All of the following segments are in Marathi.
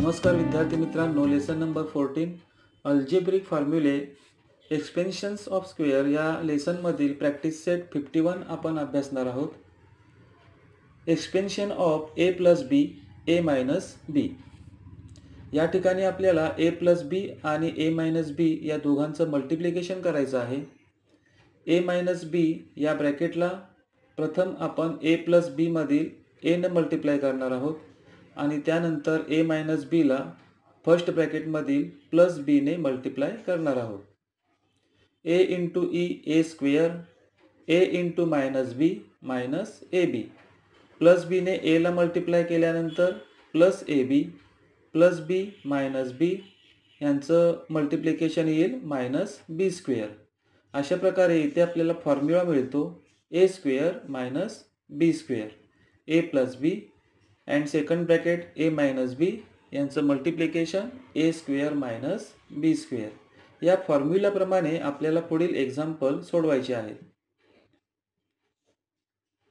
नमस्कार विद्यार्थी मित्रांनो, lesson number 14 algebraic formulae expansions of square या लेसनमधील प्रॅक्टिस सेट 51 आपण अभ्यासणार आहोत. Expansion of A plus B A minus B. या ठिकाणी आपल्याला ए प्लस बी आणि ए मायनस बी या दोघांचं मल्टिप्लिकेशन करायचं आहे. ए मायनस बी या ब्रॅकेटला प्रथम आपण ए प्लस बी मधील ए न मल्टिप्लाय करणार आहोत आणि त्यानंतर ए मायनस बीला फर्स्ट ब्रॅकेटमधील प्लस बीने मल्टिप्लाय करणार आहोत. A into E A square A into minus B minus A B. Plus बीने एला मल्टिप्लाय केल्यानंतर plus A B plus B minus B यांचं मल्टिप्लिकेशन येईल मायनस बी स्क्वेअर. अशा प्रकारे इथे आपल्याला फॉर्म्युला मिळतो A square minus B square A plus B and second bracket A minus B यांचं multiplication A square minus B square. या फॉर्म्युलाप्रमाणे आपल्याला पुढील एक्झाम्पल सोडवायचे आहेत.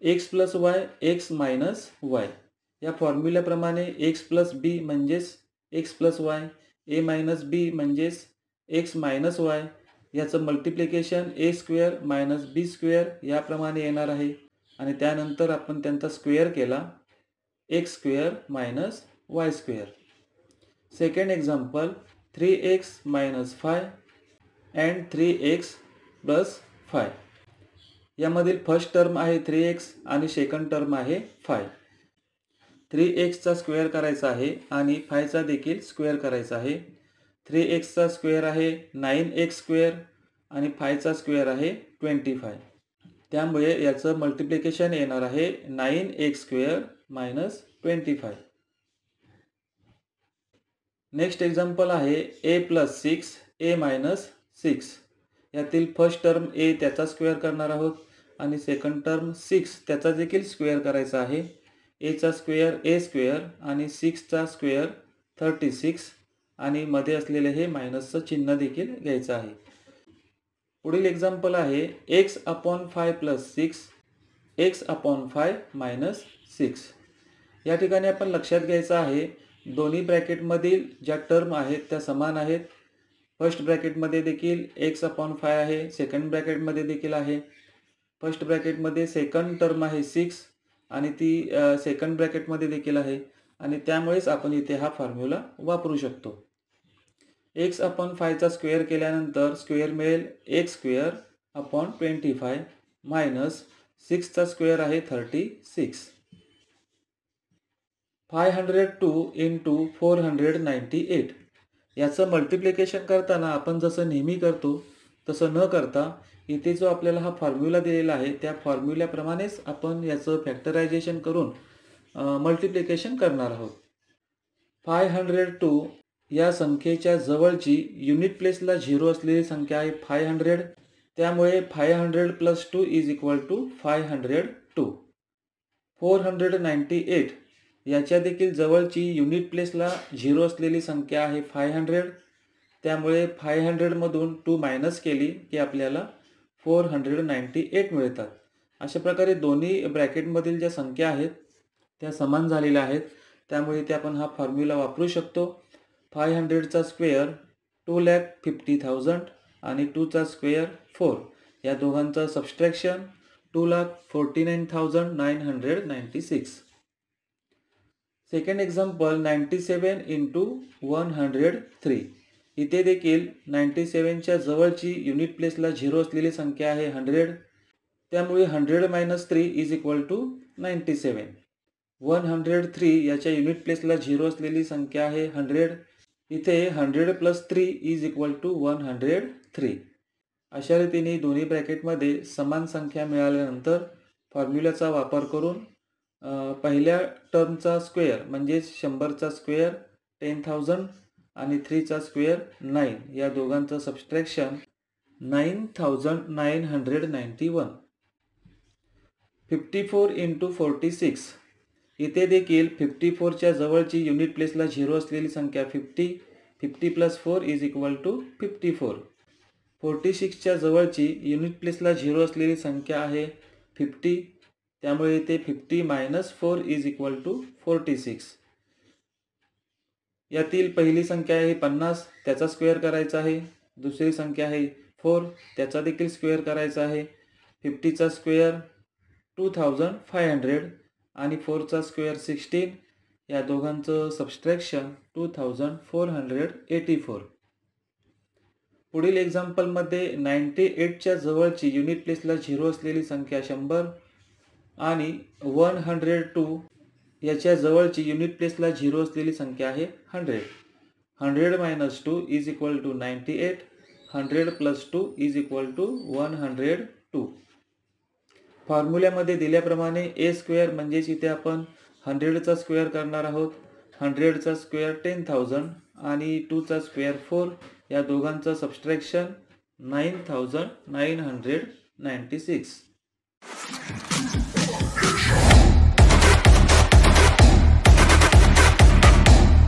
X plus Y X minus Y. या फॉर्म्युल्याप्रमाणे एक्स प्लस बी म्हणजेच X plus Y, A minus B म्हणजेच एक्स मायनस वाय याचं multiplication A square minus B square याप्रमाणे येणार आहे आणि त्यानंतर आपण त्यांचा स्क्वेअर केला x square minus Y square. Second example 3x minus 5 and 3x plus 5. यामधील फर्स्ट टर्म आहे 3x आणि सेकंड टर्म आहे 5. 3xचा स्क्वेअर करायचा आहे आणि 5चा देखील स्क्वेअर करायचा आहे. 3xचा स्क्वेअर आहे 9x स्क्वेअर आणि 5चा स्क्वेअर आहे 25. त्यामुळे याचं मल्टिप्लिकेशन येणार आहे 9x square minus 25. Next example आहे ए प्लस 6 ए मायनस 6. यातील फर्स्ट टर्म ए त्याचा स्क्वेअर करणार आहोत आणि सेकंड टर्म 6 त्याचा देखील स्क्वेअर करायचा आहे. एचा स्क्वेअर ए स्क्वेअर आणि 6चा स्क्वेअर 36 आणि मध्ये असलेले हे मायनसचं चिन्ह देखील घ्यायचं आहे. पुढील एक्झाम्पल आहे x upon 5 plus 6 x upon 5 minus 6. या ठिकाणी आपण लक्षात घ्यायचं आहे दोन्ही ब्रॅकेटमधील ज्या टर्म आहेत त्या समान आहेत. फर्स्ट ब्रॅकेटमध्ये देखील एक्स अपॉन 5 आहे, सेकंड ब्रॅकेटमध्ये देखील आहे. फर्स्ट ब्रॅकेटमध्ये सेकंड टर्म आहे 6 आणि ती सेकंड ब्रॅकेटमध्ये देखील आहे आणि त्यामुळेच आपण इथे हा फॉर्म्युला वापरू शकतो. एक्स अपॉन 5चा स्क्वेअर केल्यानंतर स्क्वेअर मिळेल एक्स स्क्वेअर अपॉन 25 मायनस 6चा स्क्वेअर आहे 36. 502 इंटू 498. याचं मल्टिप्लिकेशन करताना आपण जसं नेहमी करतो तसं न करता इथे जो आपल्याला हा फॉर्म्युला दिलेला आहे त्या फॉर्म्युल्याप्रमाणेच आपण याचं फॅक्टरायझेशन करून मल्टिप्लिकेशन करणार आहोत. 502 या संख्येच्या जवळची युनिट प्लेसला 0 असलेली संख्या आहे 500. त्यामुळे 500 प्लस 2 इज इक्वल टू 502. 498 याच्या देखील जवळची युनिट प्लेसला 0 असलेली संख्या आहे 500. त्यामुळे 500 मधून 2 मायनस केली की आपल्याला 498 मिळतात. अशा प्रकारे दोन्ही ब्रॅकेटमधील ज्या संख्या आहेत त्या समान झालेल्या आहेत. त्यामुळे इथे आपण हा फॉर्म्युला वापरू शकतो. 500चा स्क्वेअर 2,50,000 आणि 2चा स्क्वेअर 4. या दोघांचं सबस्ट्रॅक्शन 2,49,996. Second example 97 into 103. इथे देखील 97च्या जवळची युनिट प्लेसला 0 असलेली संख्या आहे 100. त्यामुळे 100 मायनस 3 इज इक्वल टू 97. 103 याच्या युनिट प्लेसला 0 असलेली संख्या आहे 100. इथे 100 प्लस 3 इज इक्वल टू 103. अशा रीतीने दोन्ही ब्रॅकेटमध्ये समान संख्या मिळाल्यानंतर फॉर्म्युल्याचा वापर करून पहिल्या टर्मचा स्क्वेअर म्हणजेच 100चा स्क्वेअर 10,000 आणि 3चा स्क्वेअर 9 या दोघांचं सबस्ट्रॅक्शन 9,991. 54 इंटू 46. इथे देखील 54च्या जवळची युनिट प्लेसला 0 असलेली संख्या 50. 50 प्लस 4 इज इक्वल टू 54. 46च्या जवळची युनिट प्लेसला 0 असलेली संख्या आहे 50. त्यामुळे इथे 50 मायनस 4 इज इक्वल टू 46. यातील पहिली संख्या आहे 50, त्याचा स्क्वेअर करायचा आहे. दुसरी संख्या आहे 4, त्याचा देखील स्क्वेअर करायचा आहे. 50चा स्क्वेअर 2500 आणि 4चा स्क्वेअर 16. या दोघांचं सबस्ट्रॅक्शन 2484. पुढील एक्झाम्पलमध्ये 98च्या जवळची युनिट प्लेसला 0 असलेली संख्या 100 आणि 102 याच्या जवळची युनिट प्लेसला 0 असलेली संख्या आहे 100. 100 minus 2 is equal to 98. 100 plus 2 is equal to 102. फॉर्म्युल्यामध्ये दिल्याप्रमाणे ए स्क्वेअर म्हणजेच इथे आपण 100चा स्क्वेअर करणार आहोत. 100चा स्क्वेअर 10,000 आणि 2चा स्क्वेअर 4. या दोघांचं सबस्ट्रॅक्शन 9996.